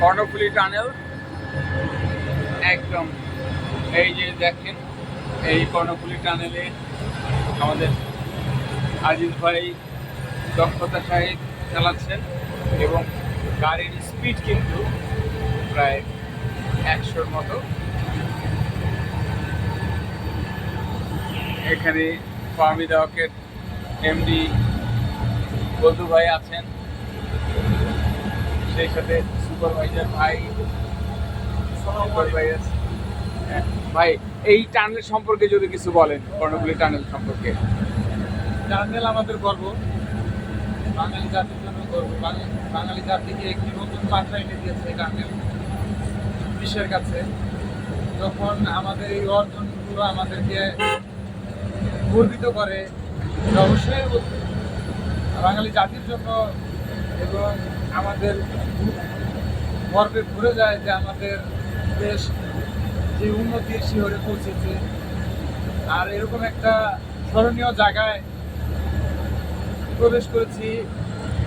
Karnaphuli tunnel একদম, এই যে দেখেন এই কর্ণফুলী টানেলে আমাদের আজিজ ভাই দক্ষতার সহিত চালাচ্ছেন এবং গাড়ির স্পিড কিন্তু প্রায় 100-র মতো। এখানে ফাহমিদা হকের এমডি বন্ধু ভাই আছেন, সেই সাথে সুপারভাইজার ভাই ভাই এই টানেল সম্পর্কে যদি কিছু বলেন, কর্ণফুলী টানেল সম্পর্কে। টানেল আমাদের গর্ব, বাঙালি জাতির জন্য গর্ব। বাঙালি জাতিকে একটি নতুন মাত্রা এনে দিয়েছে এই টানেল বিশ্বের কাছে। যখন আমাদের এই অর্জনগুলো আমাদেরকে গর্বিত করে, অবশ্যই বাঙালি জাতির জন্য এবং আমাদের গর্বে ভরে যায় যে আমাদের দেশ যে উন্নতির শিখরে পৌঁছেছে। আর এরকম একটা স্মরণীয় জায়গায় প্রবেশ করেছি,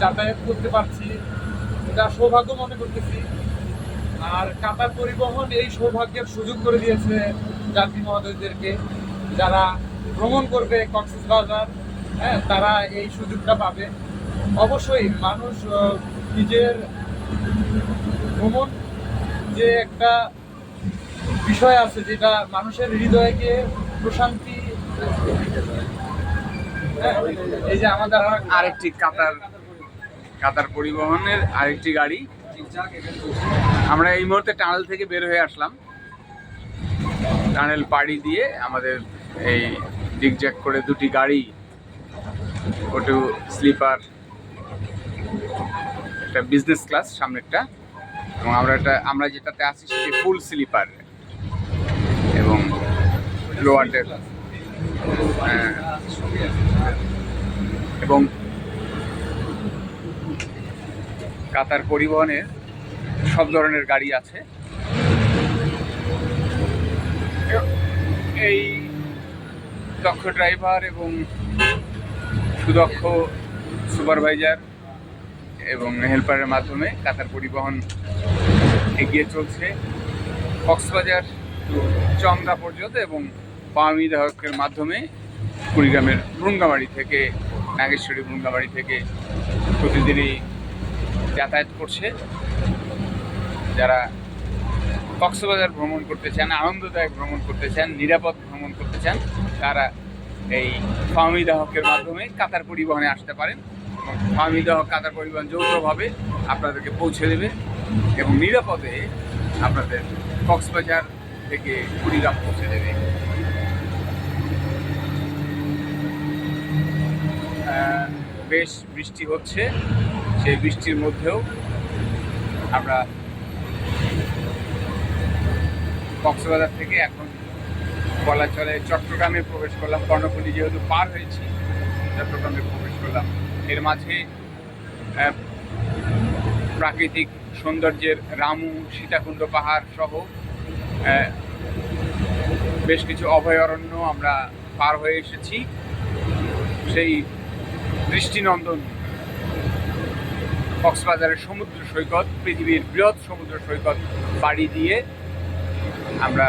যাতায়াত করতে পারছি, এটা সৌভাগ্য মনে করতেছি। আর কাতার পরিবহন এই সৌভাগ্যের সুযোগ করে দিয়েছে যাত্রী মহোদয়দেরকে, যারা ভ্রমণ করবে কক্সবাজার, হ্যাঁ, তারা এই সুযোগটা পাবে। অবশ্যই মানুষ নিজের ভ্রমণ যে একটা বিষয় আছে যেটা মানুষের হৃদয়কে প্রশান্তি, এই যে আমাদের আরেকটি কাতার পরিবহনের আরেকটি গাড়ি। আমরা এই মুহূর্তে টানেল থেকে বের হয়ে আসলাম। টানেল পাড়ি দিয়ে আমাদের এই জিগজ্যাগ করে দুটি গাড়ি, ওটু স্লিপার, একটা বিজনেস ক্লাস সামনেরটা, এবং আমরা যেটাতে আছি সেটি ফুল স্লিপার এবং লোয়ারটের, এবং কাতার পরিবহনের সব ধরনের গাড়ি আছে। এই দক্ষ ড্রাইভার এবং সুদক্ষ সুপারভাইজার এবং হেল্পারের মাধ্যমে কাতার পরিবহন এগিয়ে চলছে কক্সবাজার টু চমড়া পর্যন্ত, এবং ফাহমিদা হকের মাধ্যমে কুড়িগ্রামের ভ্রুঙ্গামারি থেকে, নাগেশ্বরী ভ্রুঙ্গামারি থেকে প্রতিদিনই যাতায়াত করছে। যারা কক্সবাজার ভ্রমণ করতে চান, আনন্দদায়ক ভ্রমণ করতে চান, নিরাপদ ভ্রমণ করতে চান, তারা এই ফাহমিদা হকের মাধ্যমে কাতার পরিবহনে আসতে পারেন। ফাহমিদা হক কাতার পরিবহন যৌথভাবে আপনাদেরকে পৌঁছে দেবে এবং নিরাপদে আপনাদের কক্সবাজার থেকে কুড়িগ্রাম পৌঁছে দেবে। বেশ বৃষ্টি হচ্ছে, সেই বৃষ্টির মধ্যেও আমরা কক্সবাজার থেকে এখন বলা চলে চট্টগ্রামে প্রবেশ করলাম। কর্ণফুলী যেহেতু পার হয়েছি, চট্টগ্রামে প্রবেশ করলাম। এর মাঝে প্রাকৃতিক সৌন্দর্যের রামু, সীতাকুণ্ড পাহাড় সহ বেশ কিছু অভয়ারণ্য আমরা পার হয়ে এসেছি। সেই দৃষ্টিনন্দন কক্সবাজারের সমুদ্র সৈকত, পৃথিবীর বৃহৎ সমুদ্র সৈকত পাড়ি দিয়ে আমরা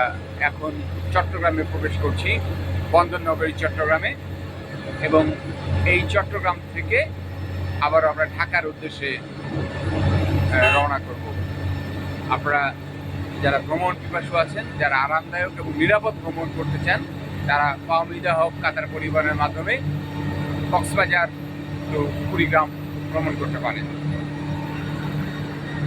এখন চট্টগ্রামে প্রবেশ করছি, বন্দরনগরী চট্টগ্রামে। এবং এই চট্টগ্রাম থেকে আবার আমরা ঢাকার উদ্দেশ্যে রওনা করব। আপনারা যারা ভ্রমণ পিপাসু আছেন, যারা আরামদায়ক এবং নিরাপদ ভ্রমণ করতে চান, তারা ফাহমিদা হক কাতার পরিবহনের মাধ্যমে কক্সবাজার টু কুড়িগ্রাম ভ্রমণ করতে পারেন।